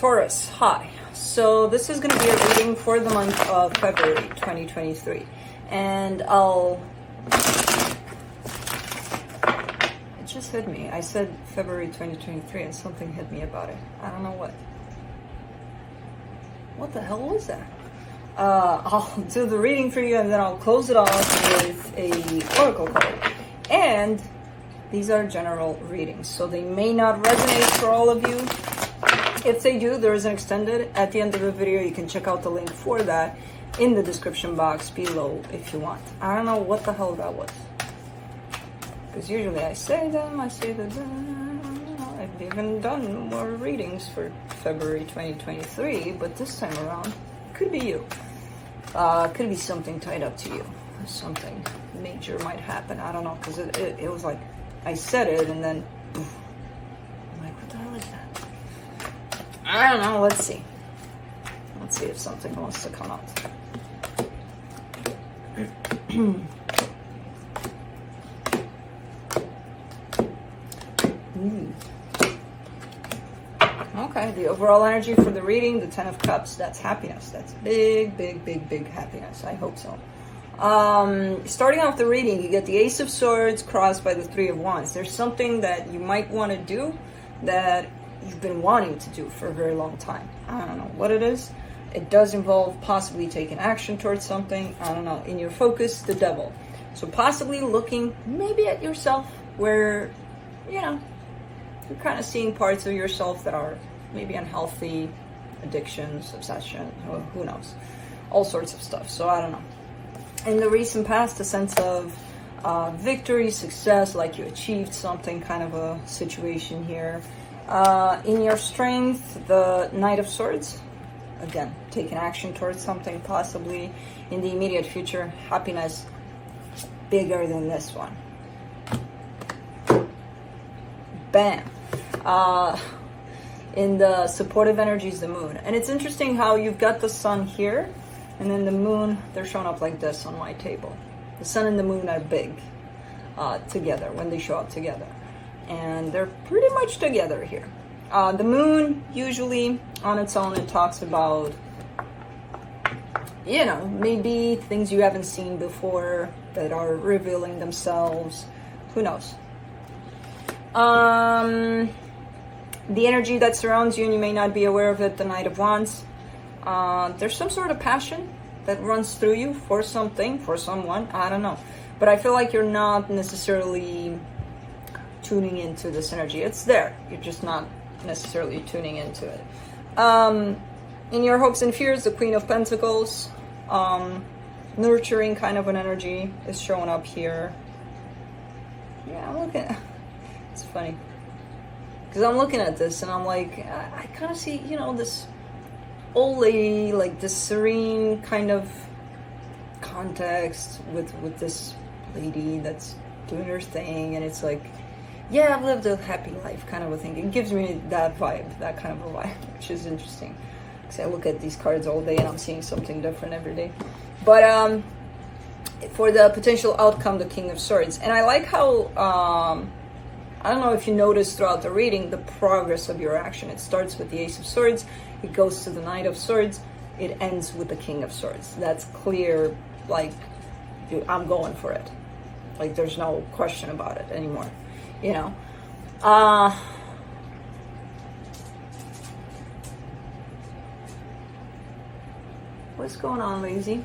Taurus, hi. So this is going to be a reading for the month of February 2023. And it just hit me. I said February 2023 and something hit me about it. I don't know what. What the hell was that? I'll do the reading for you and then I'll close it off with a oracle card. And these are general readings, so they may not resonate for all of you. If they do, there is an extended at the end of the video. You can check out the link for that in the description box below if you want. I don't know what the hell that was, because usually I say them, I've even done more readings for February 2023, but this time around, could be you. Could be something tied up to you. Something major might happen. I don't know, because it was like, I said it and then, poof. I'm like, what the hell is that? I don't know, let's see. Let's see if something wants to come out. Okay, the overall energy for the reading, the 10 of Cups, that's happiness. That's big, big, big, big happiness. I hope so. Starting off the reading, you get the Ace of Swords crossed by the 3 of Wands. There's something that you might want to do that you've been wanting to do for a very long time. I don't know what it is. It does involve possibly taking action towards something. I don't know. In your focus, the Devil. So possibly looking maybe at yourself where, you know, you're kind of seeing parts of yourself that are maybe unhealthy, addictions, obsession, who knows. All sorts of stuff. So I don't know. In the recent past, a sense of victory, success, like you achieved something, kind of a situation here. In your strength, the Knight of Swords, again, taking action towards something, possibly in the immediate future. Happiness bigger than this one. Bam. In the supportive energies, the Moon. And it's interesting how you've got the Sun here, and then the Moon, they're showing up like this on my table. The Sun and the Moon are big together when they show up together. And they're pretty much together here. The Moon, usually on its own, it talks about, you know, maybe things you haven't seen before that are revealing themselves. Who knows? The energy that surrounds you, and you may not be aware of it, the Knight of Wands. There's some sort of passion that runs through you for something, for someone. I don't know. But I feel like you're not necessarily tuning into this energy. It's there. You're just not necessarily tuning into it. In your hopes and fears, the Queen of Pentacles, nurturing kind of an energy is showing up here. Yeah, I'm looking. It's funny because I'm looking at this and I'm like, I kind of see, you know, this old lady, like this serene kind of context with this lady that's doing her thing, and it's like, yeah, I've lived a happy life kind of a thing. It gives me that vibe, that kind of a vibe, which is interesting. Because I look at these cards all day and I'm seeing something different every day. But for the potential outcome, the King of Swords. And I like how, I don't know if you noticed throughout the reading, the progress of your action. It starts with the Ace of Swords, it goes to the Knight of Swords, it ends with the King of Swords. That's clear, like, dude, I'm going for it. Like, there's no question about it anymore. You know, what's going on, lazy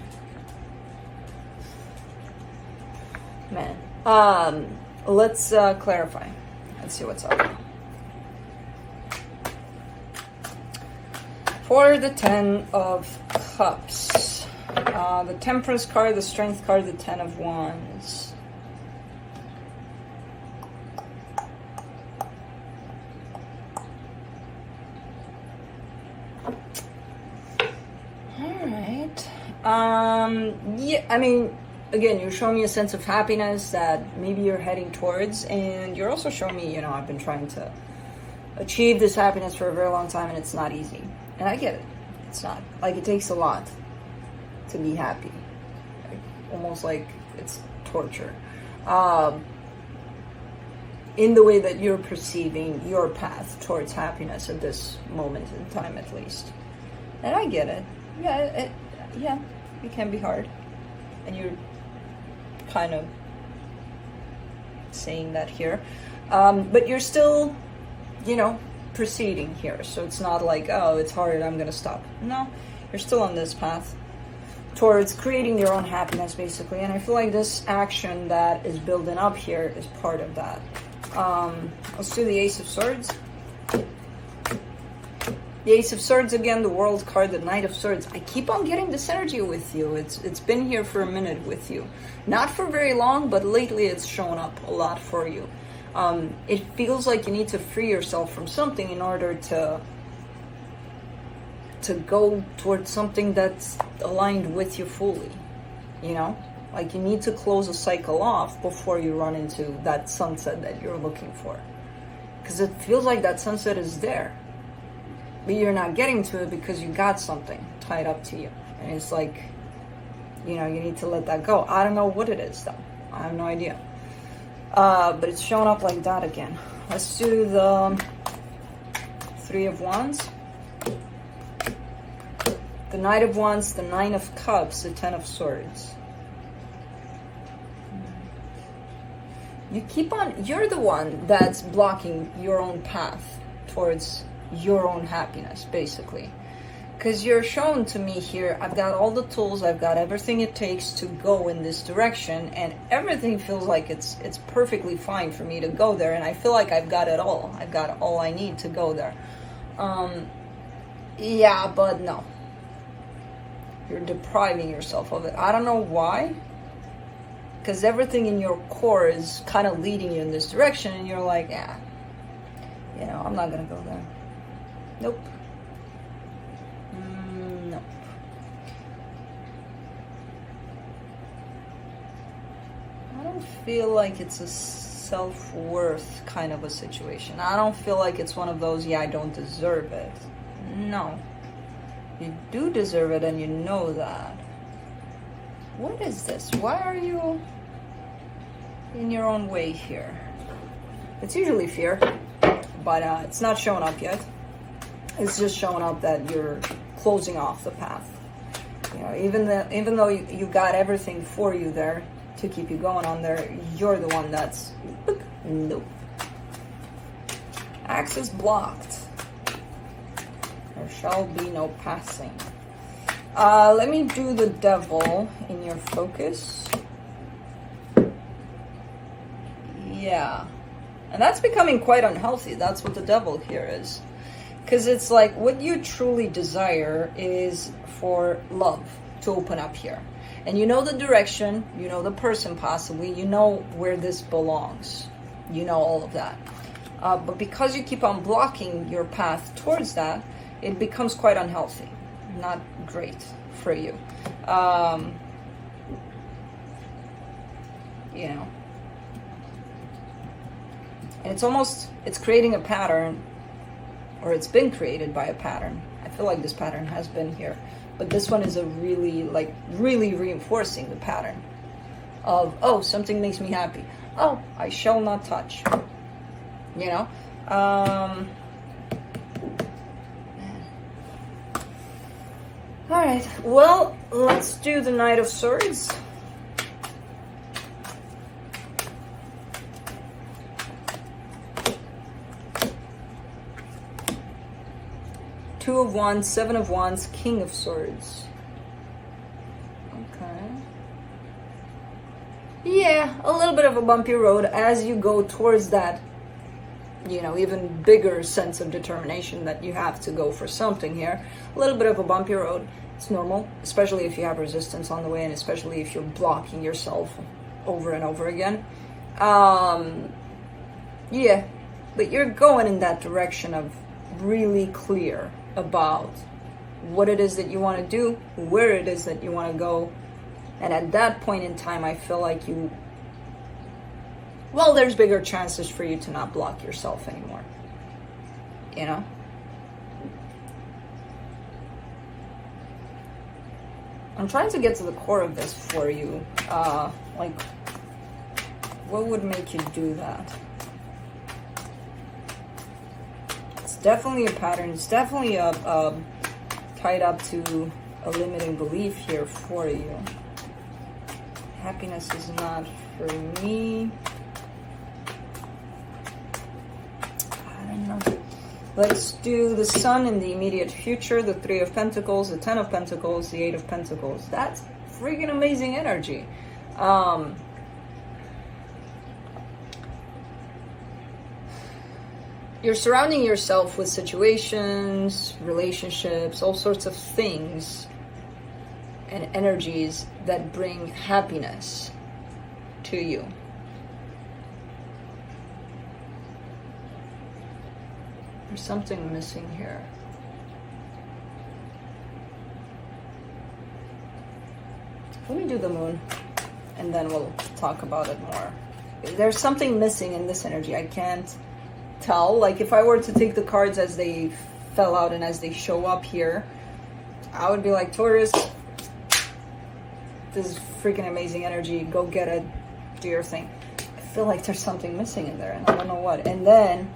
man? Let's clarify. Let's see what's up. For the 10 of Cups, the Temperance card, the Strength card, the 10 of Wands. Yeah, I mean, again, you're showing me a sense of happiness that maybe you're heading towards, and you're also showing me, you know, I've been trying to achieve this happiness for a very long time, and it's not easy. And I get it. It's not. Like, it takes a lot to be happy. Like, almost like it's torture. in the way that you're perceiving your path towards happiness at this moment in time, at least. And I get it. Yeah, it can be hard. And you're kind of saying that here. But you're still, proceeding here. So it's not like, oh, it's hard, I'm going to stop. No, you're still on this path towards creating your own happiness, basically. And I feel like this action that is building up here is part of that. Let's do the Ace of Swords. The Ace of Swords again, the World card, the Knight of Swords. I keep on getting this energy with you. It's been here for a minute with you. Not for very long, but lately it's shown up a lot for you. It feels like you need to free yourself from something in order to go towards something that's aligned with you fully. Like you need to close a cycle off before you run into that sunset that you're looking for. Because it feels like that sunset is there. But you're not getting to it because you got something tied up to you. And it's like, you need to let that go. I don't know what it is though. I have no idea. But it's showing up like that again. Let's do the Three of Wands. The Knight of Wands, the Nine of Cups, the Ten of Swords. You're the one that's blocking your own path towards your own happiness, basically. Because you're shown to me here, I've got all the tools, I've got everything it takes to go in this direction, and everything feels like it's perfectly fine for me to go there, and I feel like I've got it all. I've got all I need to go there. Yeah, but no. You're depriving yourself of it. I don't know why. Because everything in your core is kind of leading you in this direction, and you're like, I'm not going to go there. Nope. Nope. I don't feel like it's a self-worth kind of a situation. I don't feel like it's one of those, I don't deserve it. No. You do deserve it, and you know that. What is this? Why are you in your own way here? It's usually fear, but it's not showing up yet. It's just showing up that you're closing off the path. Even though you got everything for you there to keep you going on there, you're the one that's nope. Access blocked. There shall be no passing. Let me do the Devil in your focus. Yeah. And that's becoming quite unhealthy. That's what the Devil here is. Because it's like what you truly desire is for love to open up here. And you know the direction, you know the person possibly, you know where this belongs. You know all of that. But because you keep on blocking your path towards that, it becomes quite unhealthy. Not great for you. And it's creating a pattern, or it's been created by a pattern. I feel like this pattern has been here, but this one is really reinforcing the pattern of, oh, something makes me happy. Oh, I shall not touch. Alright, well, let's do the Knight of Swords. Two of Wands, Seven of Wands, King of Swords. Okay. Yeah, a little bit of a bumpy road as you go towards that, even bigger sense of determination that you have to go for something here. A little bit of a bumpy road. It's normal, especially if you have resistance on the way, and especially if you're blocking yourself over and over again. Yeah, but you're going in that direction of really clear about what it is that you want to do, where it is that you want to go. And at that point in time, I feel like there's bigger chances for you to not block yourself anymore. I'm trying to get to the core of this for you. What would make you do that? definitely a pattern. It's definitely tied up to a limiting belief here for you. Happiness is not for me. I don't know. Let's do the Sun in the immediate future, the Three of Pentacles, the Ten of Pentacles, the Eight of Pentacles. That's freaking amazing energy. You're surrounding yourself with situations, relationships, all sorts of things and energies that bring happiness to you. There's something missing here. Let me do the Moon, and then we'll talk about it more. There's something missing in this energy. I can't tell. Like, if I were to take the cards as they fell out and as they show up here, I would be like, Taurus, this is freaking amazing energy. Go get it. Do your thing. I feel like there's something missing in there, and I don't know what. And then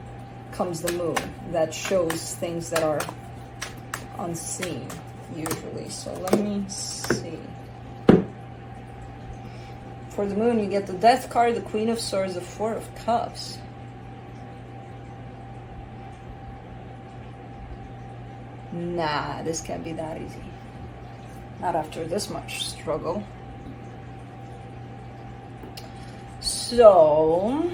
comes the Moon that shows things that are unseen, usually. So let me see. For the Moon, you get the Death card, the Queen of Swords, the Four of Cups. Nah, this can't be that easy. Not after this much struggle. So,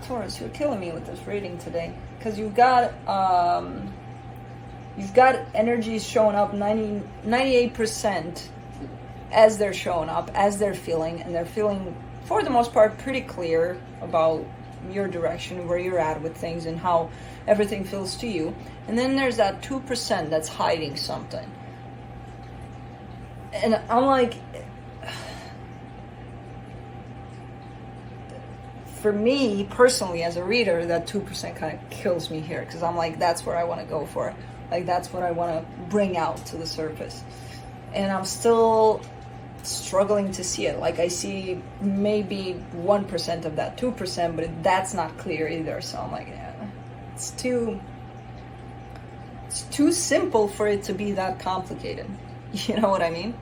Taurus, you're killing me with this reading today, because you've got energies showing up 98% as they're showing up, as they're feeling, and they're feeling, for the most part, pretty clear about your direction, where you're at with things, and how everything feels to you. And then there's that 2% that's hiding something. And I'm like, for me, personally, as a reader, that 2% kind of kills me here, because I'm like, that's where I want to go for. Like, that's what I want to bring out to the surface. And I'm still struggling to see it. Like, I see maybe 1% of that 2%, but that's not clear either. So I'm like, yeah, it's too simple for it to be that complicated. You know what I mean?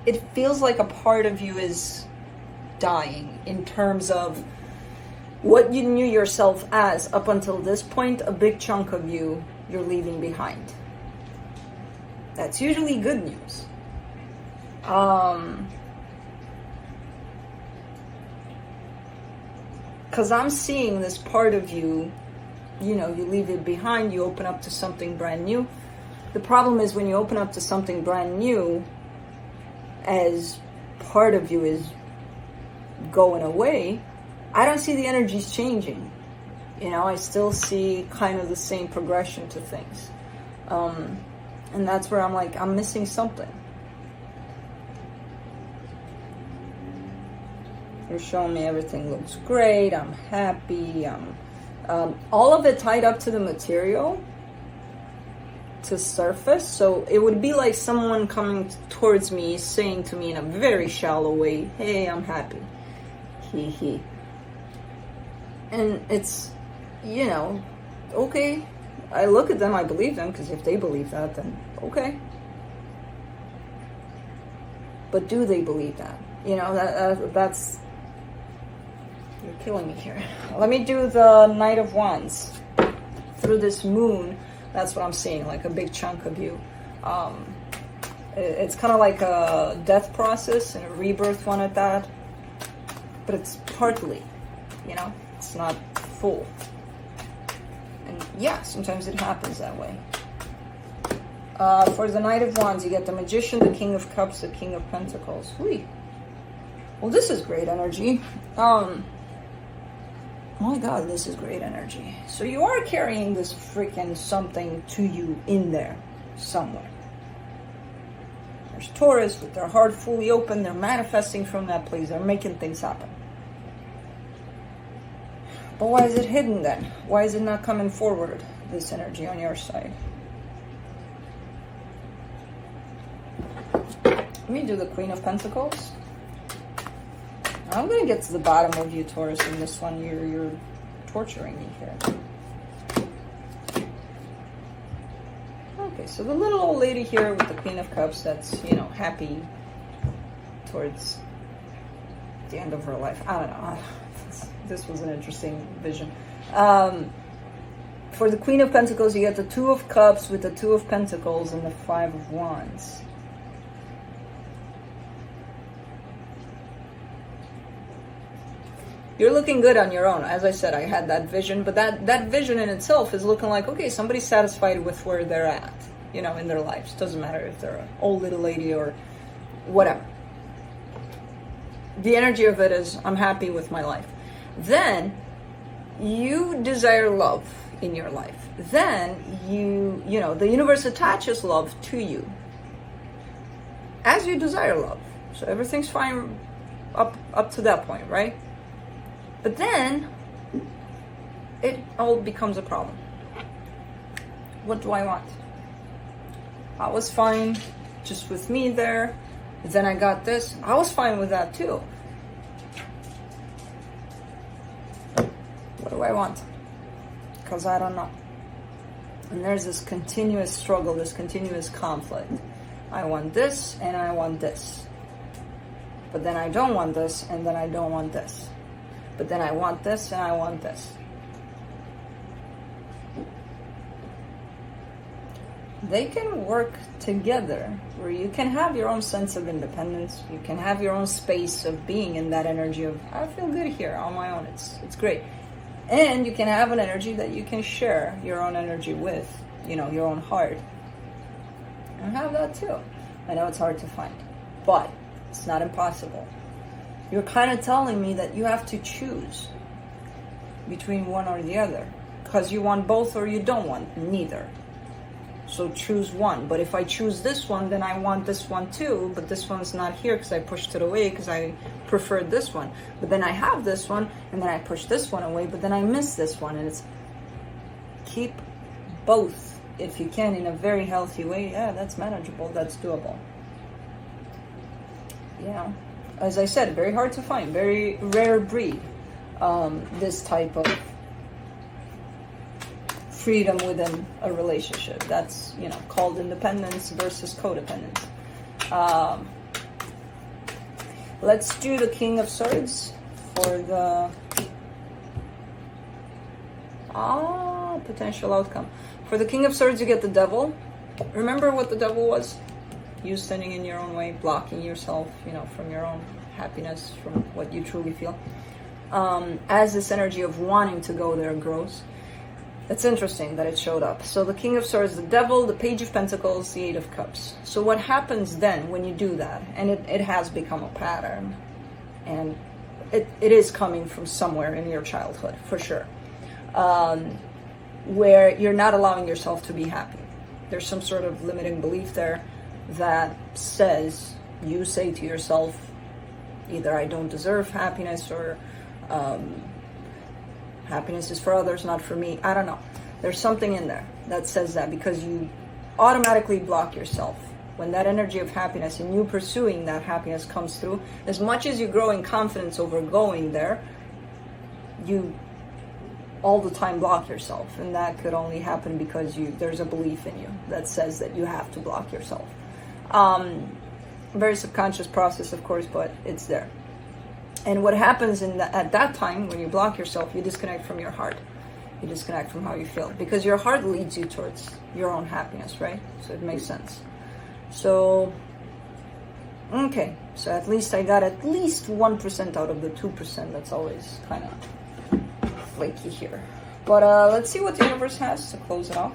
It feels like a part of you is dying in terms of what you knew yourself as up until this point. A big chunk of you you're leaving behind. That's usually good news. Because I'm seeing this part of you, you know, you leave it behind, you open up to something brand new. The problem is when you open up to something brand new, as part of you is going away, I don't see the energies changing. You know, I still see kind of the same progression to things. And that's where I'm like, I'm missing something. You're showing me everything looks great, I'm happy, all of it tied up to the material, to surface. So it would be like someone coming towards me saying to me in a very shallow way, hey, I'm happy, he. And it's, you know, okay, I look at them, I believe them, because if they believe that, then okay. But do they believe that? You know, that's, you're killing me here. Let me do the Knight of Wands. Through this Moon, that's what I'm seeing, like a big chunk of you. It's kind of like a death process and a rebirth one at that. But it's partly, you know, it's not full. And yeah, sometimes it happens that way. For the Knight of Wands, you get the Magician, the King of Cups, the King of Pentacles. Whee. Well, this is great energy. My God, this is great energy. So you are carrying this freaking something to you in there somewhere. There's Taurus with their heart fully open. They're manifesting from that place. They're making things happen. But why is it hidden then? Why is it not coming forward? this energy on your side. Let me do the Queen of Pentacles. I'm going to get to the bottom of you, Taurus, in this one. You're torturing me here. Okay, so the little old lady here with the Queen of Cups that's, you know, happy towards the end of her life. I don't know. This was an interesting vision. For the Queen of Pentacles, you get the Two of Cups with the Two of Pentacles and the Five of Wands. You're looking good on your own. As I said, I had that vision, but that vision in itself is looking like, okay, somebody's satisfied with where they're at, you know, in their lives. Doesn't matter if they're an old little lady or whatever. The energy of it is, I'm happy with my life. Then you desire love in your life. Then you know, the universe attaches love to you as you desire love. So everything's fine up to that point, right? But then it all becomes a problem. What do I want? I was fine just with me there. Then I got this. I was fine with that too. What do I want? Because I don't know. And there's this continuous struggle, this continuous conflict. I want this and I want this. But then I don't want this and then I don't want this. But then I want this and I want this. They can work together where you can have your own sense of independence. You can have your own space of being in that energy of, I feel good here on my own. It's great. And you can have an energy that you can share your own energy with, you know, your own heart. And have that too. I know it's hard to find, but it's not impossible. You're kind of telling me that you have to choose between one or the other because you want both or you don't want neither. So choose one. But if I choose this one, then I want this one too, but this one's not here because I pushed it away because I preferred this one. But then I have this one and then I push this one away, but then I miss this one. And it's keep both if you can in a very healthy way. Yeah, that's manageable. That's doable. Yeah. As I said, very hard to find, very rare breed, this type of freedom within a relationship. That's, you know, called independence versus codependence. Let's do the King of Swords for the potential outcome. For the King of Swords, you get the Devil. Remember what the Devil was? You standing in your own way, blocking yourself, you know, from your own happiness, from what you truly feel. As this energy of wanting to go there grows. It's interesting that it showed up. So the King of Swords, the Devil, the Page of Pentacles, the Eight of Cups. So what happens then when you do that? And it has become a pattern. And it is coming from somewhere in your childhood, for sure. Where you're not allowing yourself to be happy. There's some sort of limiting belief there that says, you say to yourself, either I don't deserve happiness or happiness is for others, not for me. I don't know. There's something in there that says that because you automatically block yourself. When that energy of happiness and you pursuing that happiness comes through, as much as you grow in confidence over going there, you all the time block yourself. And that could only happen because there's a belief in you that says that you have to block yourself. Very subconscious process, of course, but it's there. And what happens at that time when you block yourself, you disconnect from your heart. You disconnect from how you feel because your heart leads you towards your own happiness, right? So it makes sense. So, okay. So at least I got at least 1% out of the 2%. That's always kind of flaky here. But let's see what the universe has to close it off.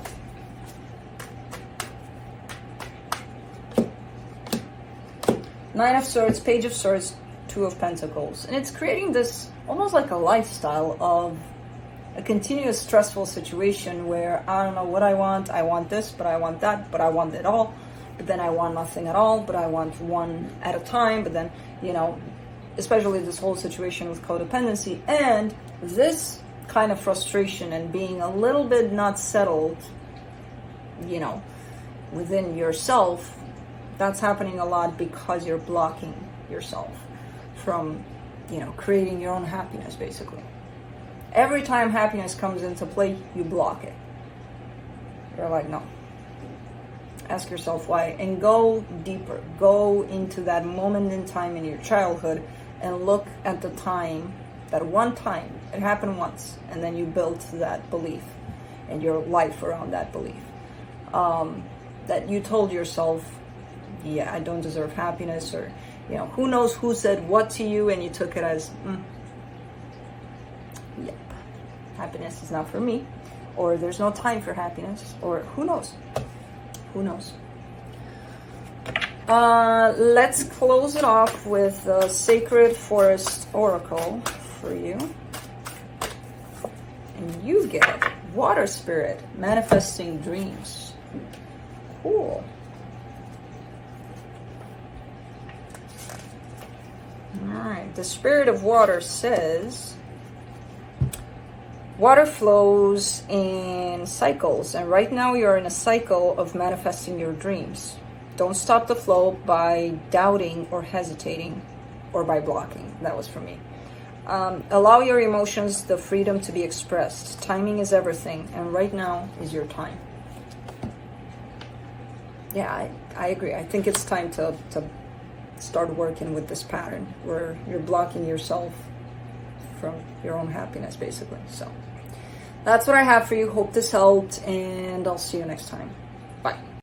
Nine of Swords, Page of Swords, Two of Pentacles. And it's creating this almost like a lifestyle of a continuous stressful situation where I don't know what I want this, but I want that, but I want it all, but then I want nothing at all, but I want one at a time, but then, you know, especially this whole situation with codependency. And this kind of frustration and being a little bit not settled, you know, within yourself, that's happening a lot because you're blocking yourself from, you know, creating your own happiness, basically. Every time happiness comes into play, you block it. You're like, no. Ask yourself why, and go deeper. Go into that moment in time in your childhood and look at the time, that one time, it happened once, and then you built that belief and your life around that belief. That you told yourself, yeah, I don't deserve happiness, or, you know, who knows who said what to you, and you took it as, yep, happiness is not for me, or there's no time for happiness, or who knows. Who knows? Let's close it off with the Sacred Forest Oracle for you. And you get Water Spirit, Manifesting Dreams. Cool. Alright, the Spirit of Water says, water flows in cycles, and right now you're in a cycle of manifesting your dreams. Don't stop the flow by doubting or hesitating or by blocking. That was for me. Allow your emotions the freedom to be expressed. Timing is everything, and right now is your time. Yeah, I agree. I think it's time to start working with this pattern where you're blocking yourself from your own happiness, basically. So that's what I have for you. Hope this helped, and I'll see you next time.